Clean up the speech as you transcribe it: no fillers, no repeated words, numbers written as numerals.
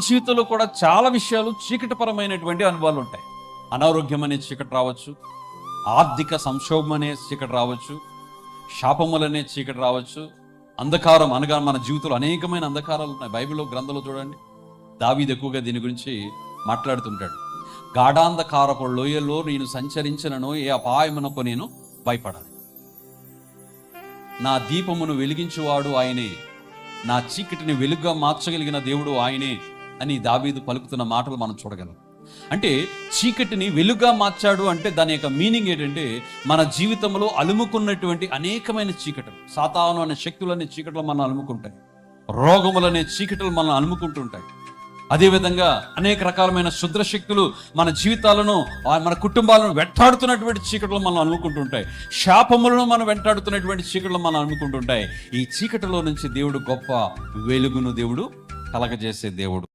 జీవితంలో కూడా చాలా విషయాలు చీకటిపరమైనటువంటి అనుభవాలు ఉంటాయి. అనారోగ్యం అనే చీకటి రావచ్చు, ఆర్థిక సంక్షోభం అనే చీకటి రావచ్చు, శాపములనే చీకటి రావచ్చు, అంధకారం అనగా మన జీవితంలో అనేకమైన అంధకారాలు ఉన్నాయి. బైబిల్లో గ్రంథంలో చూడండి, దావీదు ఎక్కువగా దీని గురించి మాట్లాడుతుంటాడు. గాఢాంధకారపు లోయలో నేను సంచరించినను ఏ అపాయమునకు నేను భయపడాలి. నా దీపమును వెలిగించువాడు ఆయనే, నా చీకటిని వెలుగుగా మార్చగలిగిన దేవుడు ఆయనే అని దావీదు పలుకుతున్న మాటలు మనం చూడగలం. అంటే చీకటిని వెలుగుగా మార్చాడు అంటే దాని యొక్క మీనింగ్ ఏంటంటే, మన జీవితంలో అలుముకున్నటువంటి అనేకమైన చీకటులు, సాతాను అనే శక్తులనే చీకట్లు మనం అలుముకుంటాయి, రోగములనే చీకటులు మనం అలుముకుంటుంటాయి. అదేవిధంగా అనేక రకాలమైన శుద్ర శక్తులు మన జీవితాలను, మన కుటుంబాలను వెంటాడుతున్నటువంటి చీకట్లు మనం అనుకుంటుంటాయి, శాపములను మనం వెంటాడుతున్నటువంటి చీకట్లు మనం అనుకుంటుంటాయి. ఈ చీకటిలో నుంచి దేవుడు గొప్ప వెలుగును దేవుడు కలగజేసే దేవుడు.